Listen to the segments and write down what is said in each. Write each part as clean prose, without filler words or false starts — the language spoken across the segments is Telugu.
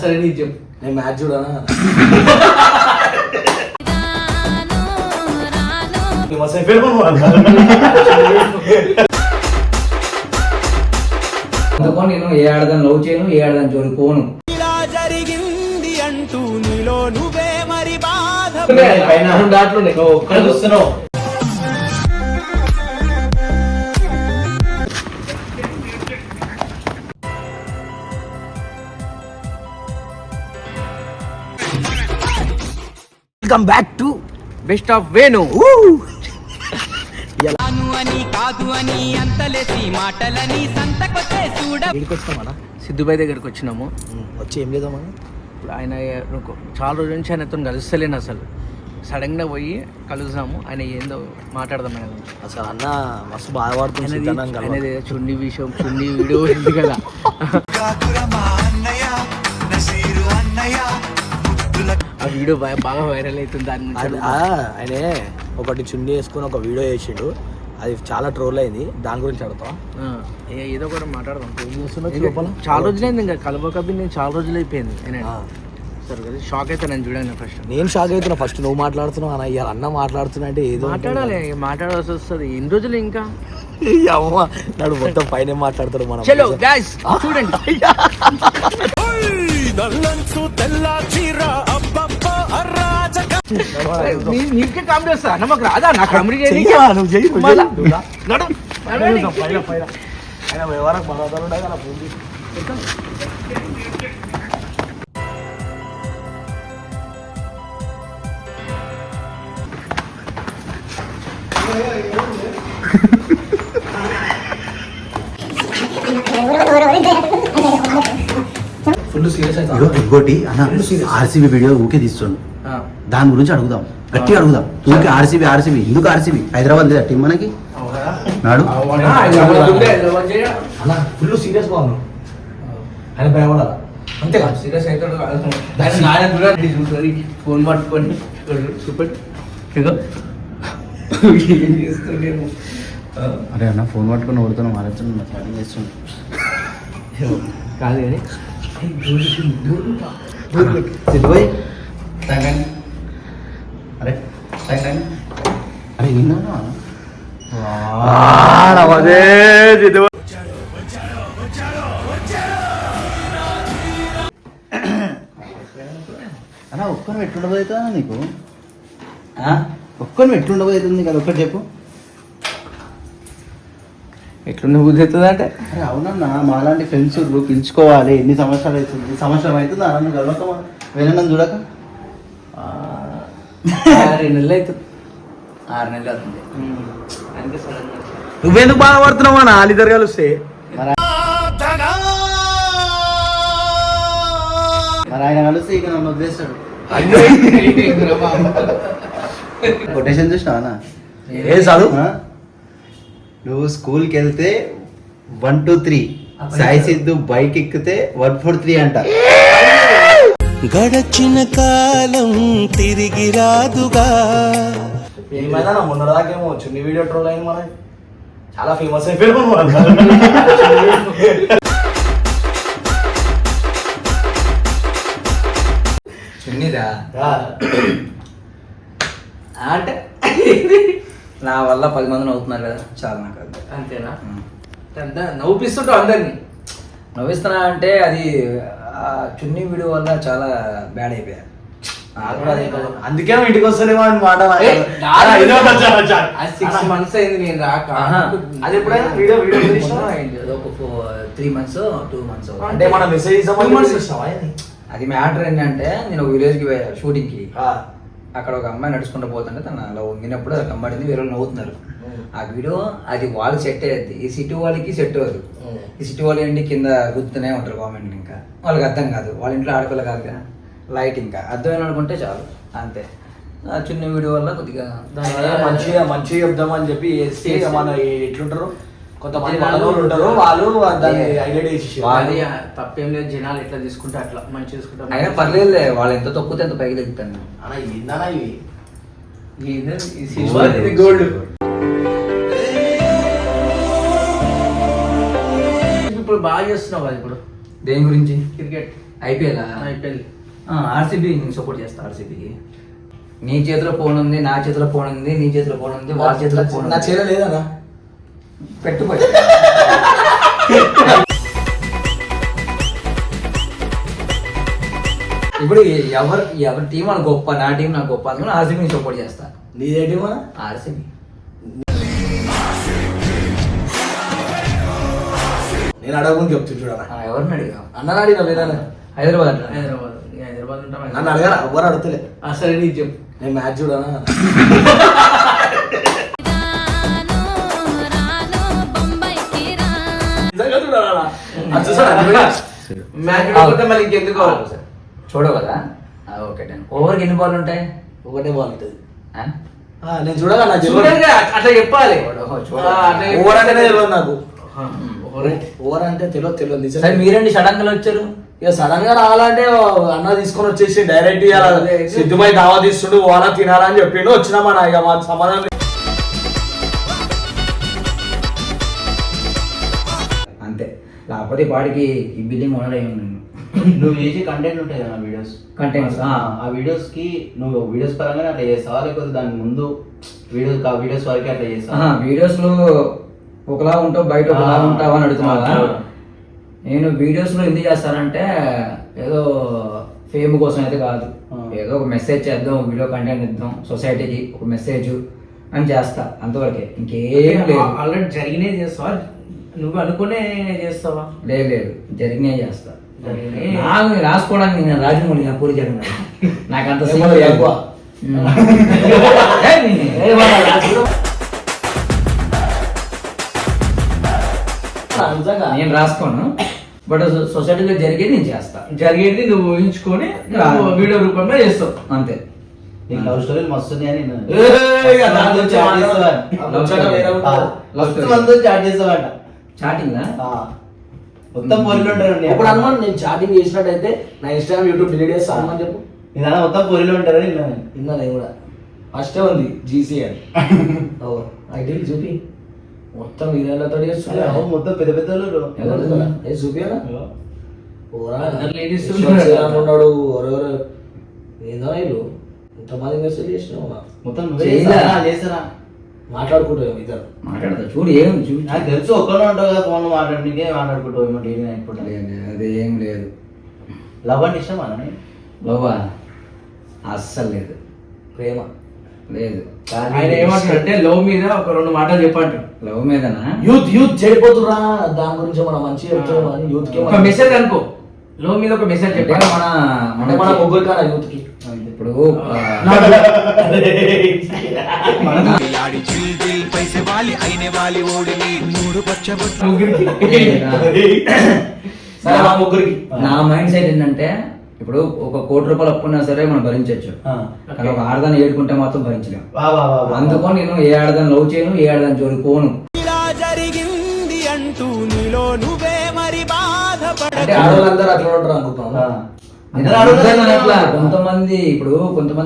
సరే నీకు చెప్పు, నేను మ్యాచ్ చూడనా? అందుకో నేను ఏ ఆడదాన్ని లవ్ చేయను, ఏ ఆడదాన్ని జోలికి పోను. ఇలా జరిగింది అంటూ నీలో నువ్వే మరి బాధ దాంట్లో నువ్వు ఒక్కడ చూస్తున్నావు. Welcome back to best of Venu. అని కాదు అని అంతలేసి మాటలని సంతకొచ్చే చూడ. సిద్ధుబాయ్ దగ్గరికి వచ్చినాము. వచ్చి ఏం లేదా మనం ఇప్పుడు ఆయన చాలా రోజుల నుంచి ఆయనతో కలుస్తలేను. అసలు సడన్గా పోయి కలుద్దాము, ఆయన ఏందో మాట్లాడదాం ఆయన గురించి. అసలు అన్న మస్తు బాధపడుతుంది. అనేది చున్నీ విషయం, చున్నీ వీడియో ఉంది కదా, ఆ వీడియో బాగా వైరల్ అవుతుంది. దాని గురించి ఆయన ఒకటి చున్నీ వేసుకుని ఒక వీడియో చేసిండు, అది చాలా ట్రోల్ అయింది. దాని గురించి అడుగుతాం, ఏదో కూడా మాట్లాడదాం. చాలా రోజులైంది, ఇంకా కలవకబ్బి నేను చాలా రోజులు అయిపోయింది. సరే కదా, షాక్ అయితే నేను చూడండి. ఫస్ట్ నేను షాక్ అవుతున్నా. ఫస్ట్ నువ్వు మాట్లాడుతున్నావు అన్న, ఇవాళ అన్న మాట్లాడుతున్నా అంటే ఏదో మాట్లాడాలి, మాట్లాడాల్సి వస్తుంది. ఎన్ని రోజులు ఇంకా అమ్మ నాడు మొత్తం పైన మాట్లాడతాడు మనం. చలో గైస్ చూడండి. నీకే కామెడీ వస్తా అన్న, మాకు రాదా? నా కామెడీ ఫుల్ సీరియస్ అయితే ఇంకోటి అన్న, ఆర్సీబీ వీడియో ఊకే తీస్తుండు, దాని గురించి అడుగుదాం, గట్టిగా అడుగుదాం. ఊకే ఆర్సీబీ ఎందుకు ఆర్సీబీ? హైదరాబాద్ లేదా టీం మనకి? నాడు అన్న ఫుల్ సీరియస్ గా ఉన్నాను. ఆయన భయపడాలి అంతేగా. సీరియస్ అవుతాడు. ఫోన్ పట్టుకొని సూపర్ ఏం చేస్తుండేమో. అరే అన్న, ఫోన్ పట్టుకొని ఓడుతున్నాం, ఆలోచన స్టార్టింగ్ చేస్తుండు కాదు కానీ సిద్ధుబాయ్. అరే అరే నిన్న అన్న ఒక్కని ఎట్లుండబోతుందా నీకు? ఒక్కని ఎట్లుండబోతుంది కదా, ఒక్కటి చెప్పు. ఎట్లుండే బుద్ధి అవుతుంది అంటే, అరే అవునన్నా, మాలాంటి ఫ్రెండ్స్ పిలుచుకోవాలి. ఎన్ని సంవత్సరాలు అవుతుంది? సంవత్సరం అవుతుంది అన్న గర్వంతో వెళ్ళినా చూడక. 6 నెలలు అవుతుంది. 6 నెలలు అవుతుంది. నువ్వెందుకు బాధపడుతున్నావు అన్న? వాళ్ళిద్దరు కలిస్తే మరి ఆయన కలిస్తే ఇక నన్ను వదిలేస్తాడు. కొటేషన్ చూసినావా అన్న? ఏ చదువు? నువ్వు స్కూల్కి వెళ్తే 1 2 3, సాయి సిద్ధు బైక్ ఎక్కితే 1 4 3 అంట. గడచిన కాలం తిరిగి రాదుగా. ఏమైనా మొన్న దాకేమో చున్నీ వీడియో ట్రోల్ అయింది, మన చాలా ఫేమస్ అయిపోయారు. చున్నీదా అంటే నా వల్ల 10 మందిని అవుతున్నారు కదా, చాలా నాకు అది. అంతేనా? అంతా నవ్విస్తుంటావు అందరినీ. నవ్విస్తున్నా అంటే అది చున్నీ వీడియో వల్ల చాలా బ్యాడ్ అయిపోయా. అందుకే ఇంటికి వస్తలేమో అని మాట. 6 months అయింది నేను రాక. అది ఎప్పుడైనా వీడియో ఒక 3 months 2 months అంటే మన మెసేజ్ అది మ్యాటర్ ఏంటంటే, నేను ఒక విలేజ్కి పోయా షూటింగ్కి. అక్కడ ఒక అమ్మాయి నడుచుకుంటూ పోతుంటే తను అలా వంగినప్పుడు అది కమ్మడింది, వేరే వాళ్ళు నవ్వుతున్నారు. ఆ వీడియో అది వాళ్ళు సెట్ అయ్యేది, ఈ సిటీ వాళ్ళకి సెట్ అవ్వదు. ఈ సిటీ వాళ్ళు ఏంటి కింద గుర్తునే ఉంటారు కామెంట్లు, ఇంకా వాళ్ళకి అర్థం కాదు. వాళ్ళ ఇంట్లో ఆడపిల్ల కాదు కదా, లైట్ ఇంకా అర్థమైన అనుకుంటే చాలు, అంతే. ఆ చిన్న వీడియో వల్ల కొద్దిగా మంచిగా చెప్దామని చెప్పి వేస్తే మన ఎట్లుంటారు కొంతమంది వాళ్ళు ఉంటారు, వాళ్ళు దాన్ని హైలైట్ చేసి వాళ్ళు తప్పేం లేదు. జనాలు ఎట్లా తీసుకుంటే అట్లా మంచి తీసుకుంటారు. అయినా పర్లేదులే, వాళ్ళు ఎంత తొక్కితే ఎంత పైకి తెగుతాను. అన్న ఏందన్నా ఇవి గోల్డ్. ఇప్పుడు బాగా చేస్తున్నావు కదా ఇప్పుడు. దేని గురించి? క్రికెట్. ఐపీఎల్ ఆర్సీబీ నేను సపోర్ట్ చేస్తా ఆర్సీబీకి. నీ చేతిలో ఫోన్ ఉంది, నా చేతిలో ఫోన్ ఉంది, నీ చేతిలో ఫోన్ ఉంది, వాళ్ళ చేతిలో ఫోన్ నా చేతిలో లేదన్నా. పెట్టుబడి ఇప్పుడు ఎవరి టీం వాళ్ళ గొప్ప, నా టీం నాకు గొప్ప, అందుకని ఆర్సీబీని సపోర్ట్ చేస్తా. నీదేంటిమా? ఆర్సీబీ. నేను అడగకుండా చెప్తుంది చూడాలి. ఎవరిని అడిగా? అన్నని అడిగినా లేదా? హైదరాబాద్ నన్ను అడగాల, ఎవరు అడుగుతలే. సరే నీకు చెప్పు. నేను మ్యాచ్ చూడానా? నిజంగా చూడాలా? అది చూసాడా? మ్యాచ్ చూడకపోతే మళ్ళీ ఇంకెందుకు చూడవు కదా? Okay done. ఓవర్కి ఎన్ని బాల్ ఉంటాయి? ఒకటే బాల్ ఉంటుంది. నేను చూడాలా? నా చూడంగా అట్లా చెప్పాలి. ఓవర్ అంటేనే తెలియదు నాకు. ఓవర్ అంటే తెలియదు. సరే మీరండి సడన్ గా వచ్చారు. ఇక సడన్ గా రావాలంటే అన్న తీసుకొని వచ్చేసి డైరెక్ట్ సిద్ధుమై దావా తీస్తుండు, ఓనా తినాలా అని చెప్పిండు. వచ్చినామన్నా, ఇక మాకు సమాధానం. అంతే, లేకపోతే పాడికి ఈ బిల్డింగ్ ఓనర్ అయి ఉన్నాను. నువ్వు చేసే కంటెంట్ ఉంటాయి కదా వీడియోస్, కంటెంట్స్ ఆ వీడియోస్ కి నువ్వు వీడియోస్ పరంగానే అట్లా చేస్తావా, లేకపోతే దాని ముందు వీడియోస్ వరకే అట్లా చేస్తావా? వీడియోస్ లో ఒకలా ఉంటావు, బయట ఒకలా ఉంటావా అని అడుగుతున్నావా? నేను వీడియోస్ లో ఎందుకు చేస్తానంటే ఏదో ఫేమ్ కోసం అయితే కాదు, ఏదో ఒక మెసేజ్ చేద్దాం, వీడియో కంటెంట్ ఇద్దాం, సొసైటీకి ఒక మెసేజ్ అని చేస్తా, అంతవరకే. ఇంకేం లేదు. ఆల్రెడీ జరిగినే చేస్తావా, నువ్వు అనుకునే చేస్తావా? లేదు, జరిగినాయి చేస్తా. నాకు రాసుకోవడానికి నేను రాజమౌళి పూరి జగన్, నాకు అంత ఎక్కువ. నేను రాసుకోను, బట్ సొసైటీలో జరిగేది నేను చేస్తా. జరిగేది నువ్వు ఊహించుకొని వీడియో రూపంలో చేస్తావు అంతే. నీకు లవ్ స్టోరీలు మస్తు ఉన్నాయని చాట్ చేస్తావంట. చాటింగ్ మొత్తం పొరిలు ఉంటారు. ఇప్పుడు అనుమానం నేను చాటింగ్ చేసినట్టయితే నా ఇన్స్టాగ్రామ్ యూట్యూబ్ డిలీట్ చేస్తా అనుమానం చెప్పు. ఇదన్నా మొత్తం పొరిలు ఉంటారు. విన్నా నేను కూడా. ఫస్టే ఉంది జీసీ అని. ఐటీ చూపి మొత్తం హీరోలతో చేస్తున్నా. మొత్తం పెద్ద పెద్ద చూపియనా లేడీస్ ఉన్నాడు. ఎవరెవరు ఏందో వీళ్ళు ఇంతమంది మెసేజ్ చేసినావు. మొత్తం చేస్తారా? మాట్లాడుకుంటాం ఇద్దరు. మాట్లాడతా చూడు, ఏం చూడు. నాకు తెలుసు ఒక్కడే ఉంటావు కదా, ఫోన్ మాట్లాడుకుంటే మాట్లాడుకుంటావు ఏమో డైలీ నైట్ పూట. అది ఏం లేదు. లవ్ అంటే ఇష్టమా? బాబా అస్సలు లేదు. ప్రేమ లేదు. ఆయన ఏమంటాడంటే లవ్ మీద ఒక 2 మాటలు చెప్పండి. లవ్ మీదనా? యూత్ చెడిపోతురా, దాని గురించి మనం మంచిగా చెప్తాం. యూత్ కి ఒక మెసేజ్ అనుకో, లవ్ మీద ఒక మెసేజ్ చెప్పాలి. మన ముగ్గురు కాదా యూత్ కి? ఇప్పుడు ముగ్గురికి నా మైండ్ సెట్ ఏంటంటే, ఇప్పుడు ఒక 1 కోటి రూపాయలు అప్పున్నా సరే మనం భరించవచ్చు, కానీ ఒక ఆడదాన్ని ఏడుకుంటే మాత్రం భరించలేము. అందుకని నేను ఏ ఆడదాన్ని లవ్ చేయను, ఏ ఆడదాన్ని జోలికి పోను. జరిగింది అంటూ నీలో నువ్వే మరి అంటే ఆడవాళ్ళందరూ అట్లా ఉంటారు అనుకుంటున్నాను. కొంతమంది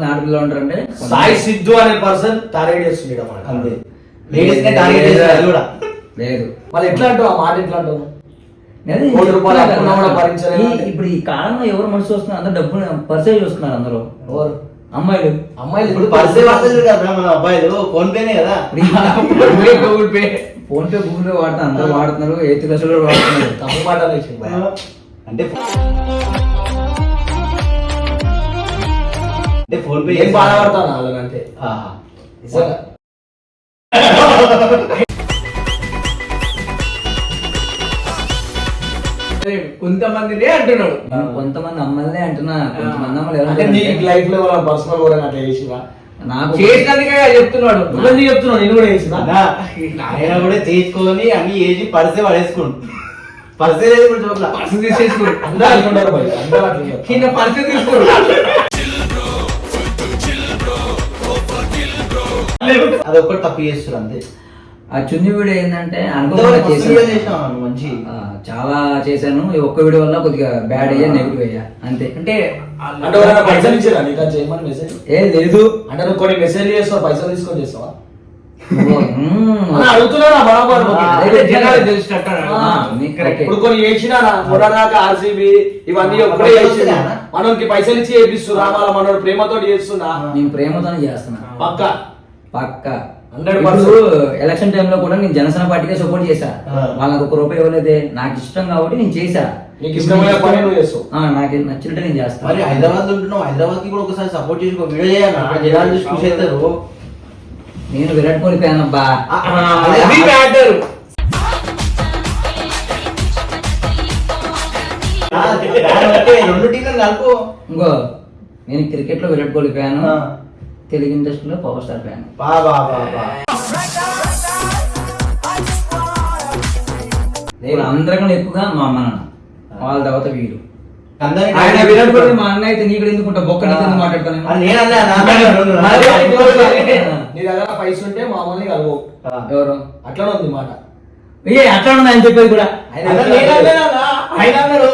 ఆడపిల్లలు ఉంటారంటే సాయి సిద్ధు అనే పర్సన్ టార్గెట్ చేస్తుంది అంతే. లేడీస్ నే టార్గెట్ చేస్తారు కూడా. లేదు. వాళ్ళు ఎట్లా అంటావు ఆ మాట? ఎట్లా అంటావు? నేను 1 కోటి రూపాయలు అప్పున్నా కూడా భరించలేను. ఇప్పుడు ఈ కాలంలో ఎవరు మనసు వస్తున్నారు, అందరు డబ్బులు పర్సేజ్ చూస్తున్నారు. అందరూ ఎవరు? అమ్మాయిలు. ఇప్పుడు పరిస్థితి వాడతారు కదా మన అబ్బాయిలు, ఫోన్ పేనే కదా. Google pay, phone pay, Google pay వాడుతున్నారు, అందరూ వాడుతున్నారు. 8th క్లాస్ లో వాడుతున్నారు. తప్పు మాట అంటే ఫోన్ పే ఏం బాధపడతాను వాళ్ళనంటే. కొంతమందినే అంటున్నాడు. కొంతమంది అమ్మాయిలే అంటున్నా, కొంతమంది అమ్మాయిలు అంటే నీ లైఫ్ లో పర్సనల్ కూడా అట్లా చేసిరా? నాకు చేసినందుకే చెప్తున్నాడు. నువ్వు చెప్తున్నావు, నేను కూడా చేసిన. ఆయన కూడా చేసుకొని అన్ని ఏజీ పరిసే పడేసుకోండి. పరిసే లేదు ఇప్పుడు చూడలా. పర్సు తీసేసుకోడు. అందరూ అనుకుంటారు భయ్, అందరూ అట్లా. కింద పర్సు తీసుకోడు. అది ఒక్కటి తప్పు చేస్తారు అంతే. ఆ చున్ని వీడియో ఏంటంటే మంచి చాలా చేశాను. ఈ ఒక్క వీడియో వల్ల కొద్దిగా బ్యాడ్ అయ్యా, నెగిటివ్ అయ్యా, అంతే. అంటే పైసలు ఇచ్చారా నీకు చేయమని మెసేజ్? ఏ లేదు. అంటే నువ్వు కొన్ని మెసేజ్ చేస్తావు, పైసలు తీసుకొని చేస్తావా? అడుగుతున్నా బరాబర్ అదే జనాలు తెలిసినట్టు ఆ, correct. ఇప్పుడు కొన్ని చేసినా మొదలాక ఆర్సీబీ ఇవన్నీ ఒక్కడే చేస్తున్నా మనకి పైసలు ఇచ్చి చేపిస్తున్నా మళ్ళీ మనోడు ప్రేమతో చేస్తున్నా నేను ప్రేమతోనే చేస్తున్నా పక్క పక్క 100%. ఎలక్షన్ టైంలో కూడా నేను జనసేన పార్టీకే సపోర్ట్ చేశా. వాళ్ళకి ఒక రూపాయి ఇవ్వలేదే, నాకు ఇష్టం కాబట్టి నేను చేశా. నీకు ఇష్టమైన పని నువ్వు చేస్తావు. నాకు నచ్చినట్టు నేను చేస్తాను. మరి హైదరాబాద్ ఉంటున్నావు, హైదరాబాద్ కి కూడా ఒకసారి సపోర్ట్ చేసి ఒక వీడియో చేయాలి. అక్కడ జనాలు చూసి ఖుషి అవుతారు. నేను విరాట్ కోహ్లీ ఫ్యాన్ అబ్బా. అది మ్యాటర్. రెండు టీంలు కలుపు. ఇంకో నేను క్రికెట్ లో విరాట్ కోహ్లీ ఫ్యాన్, తెలుగు ఇండస్ట్రీలో పవర్ స్టార్ ఫ్యాన్. అందరికన్నా ఎక్కువగా మా అమ్మ నాన్న, వాళ్ళ తర్వాత వీడు. ఆయన విరాట్ కోహ్లీ మా అన్న అయితే నీకు ఎందుకుంటా బొక్క నీకు మాట్లాడతాను. నీ దగ్గర పైసలు ఉంటే మామూలు కలవు. ఎవరు అట్లా ఉంది మాట. అట్లా ఉంది ఆయన చెప్పేది కూడా.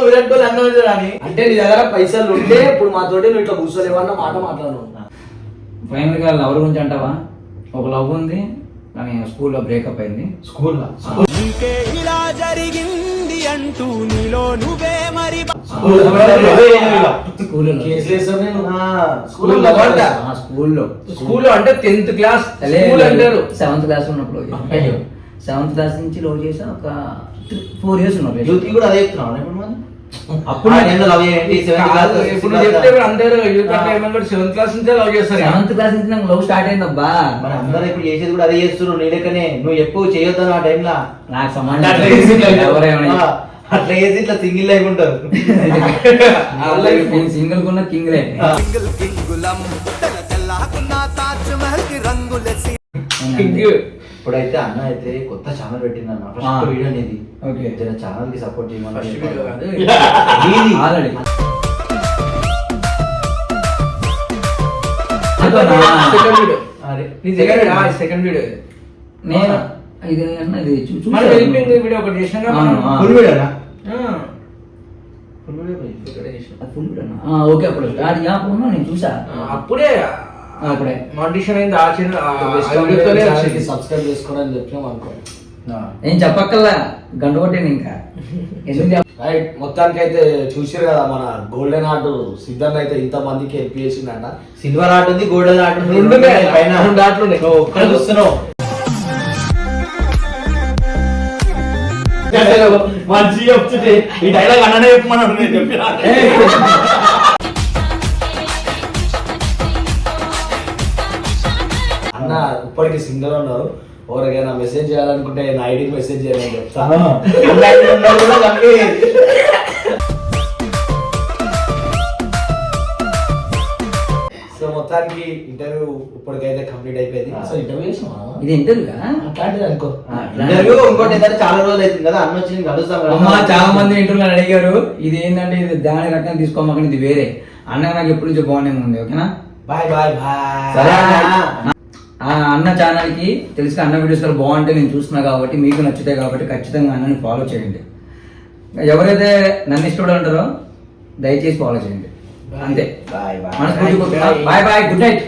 విరాట్ కోహ్లీ అన్నది అని అంటే నీ దగ్గర పైసలు ఉంటే ఇప్పుడు మాతోటి నువ్వు ఇట్లా కూర్చోలేవన్న మాట మాట్లాడు. ఫైనల్ గా లవర్ గురించి అంటావా? ఒక లవ్ ఉంది కానీ స్కూల్లో బ్రేకప్ అయింది. స్కూల్లో నీకే ఇలా జరిగింది అంటూ నీలో నువ్వే మరి కేసులు వేస్తావు నేను. స్కూల్లో స్కూల్లో అంటే 10th క్లాస్ స్కూల్ అంటారు. 7th క్లాస్ ఉన్నప్పుడు అయ్యో. 7th క్లాస్ నుంచి లవ్ చేసా. ఒక 4 years ఉన్నప్పుడు. యూత్ కి కూడా అదే చెప్తున్నావు ఇప్పుడు మరి? అప్పుడు లవ్ చేయండి, ఇప్పుడు చెప్తే ఇప్పుడు అందరూ యూత్ అంటే ఏమన్నా 7th క్లాస్ నుంచే లవ్ చేస్తారు. 7th క్లాస్ నుంచి నాకు లవ్ స్టార్ట్ అయిందబ్బా. మరి అందరూ ఇప్పుడు చేసేది కూడా అదే చేస్తున్నారు. నీ లెక్కనే నువ్వు ఎప్పుడు చేయొద్దు ఆ టైంలో. నాకు అట్లా చేసి సంబంధం ఎవరైనా అట్లా చేసి ఇట్లా సింగిల్ లైఫ్ ఉంటారు. సింగిల్ కున్న కింగ్ లే. ఇప్పుడైతే అన్న అయితే కొత్త ఛానల్ పెట్టింది అన్న. ఫస్ట్ వీడియో అనేది ఛానల్ కి సపోర్ట్ ఫస్ట్ వీడియో కాదు చేయమని ఆల్రెడీ సెకండ్ వీడియో నేను ఇది అన్న ఇది మనం వెళ్ళిపోయింది వీడియో ఒకటి చేసినా ఫుల్ వీడియోనా? ఓకే అప్పుడు అది యాప్ నేను చూసా. అప్పుడే అప్పుడే మాడిషన్ అయింది. ఆ చిన్న సబ్స్క్రైబ్ చేసుకోవడానికి చెప్పినాం అనుకో. నేను చెప్పక్కల్లా గంట కొట్టాను ఇంకా. ఎందుకు రైట్, మొత్తానికి అయితే చూసారు కదా మన గోల్డెన్ ఆర్ట్ సిద్ధార్థ్ అయితే ఇంత మందికి హెల్ప్ చేసిందంట. సిల్వర్ ఆర్ట్ ఉంది, గోల్డెన్ ఆర్ట్ ఉంది. రెండు పైన 2 ఆర్ట్లు ఉన్నాయి. ఒక్కడ చూస్తున్నావు. మంచి చెప్తుంటే ఈ డైలాగ్ అన్ననే చెప్పమన్నాడు. నేను చెప్పిన అన్న ఇప్పటికి సింగల్ ఉన్నారు. ఎవరికైనా మెసేజ్ చేయాలనుకుంటే నా ఐడికి మెసేజ్ చేయాలని చెప్తాను. సో మొత్తానికి ఇంటర్వ్యూ ఇప్పటికైతే కంప్లీట్ అయిపోయింది. సో ఇంటర్వ్యూ చేసినా ఇది ఇంటర్వ్యూగా అట్లాంటిది అనుకో. ఇంటర్వ్యూ ఇంకోటి ఏంటంటే చాలా రోజులు అవుతుంది కదా, అన్న వచ్చి కలుస్తాం కదా. అమ్మా చాలా మంది ఇంటర్వ్యూలు అడిగారు. ఇది ఏంటంటే ఇది దాని రకంగా తీసుకోమాకండి, ఇది వేరే. అన్న నాకు ఎప్పటి నుంచో బాగానే ఉంది. ఓకేనా, బాయ్ బాయ్ బాయ్. సరే అన్న ఛానల్ కి తెలిసి అన్న వీడియోస్ బాగుంటే నేను చూస్తున్నా కాబట్టి మీకు నచ్చుతాయి కాబట్టి ఖచ్చితంగా అన్నని ఫాలో చేయండి. ఎవరైతే నన్ను ఇష్టపడాలంటారో దయచేసి ఫాలో చేయండి. అంతే. Bye bye. మనస్ఫూర్తిగా బాయ్ బాయ్, గుడ్ నైట్.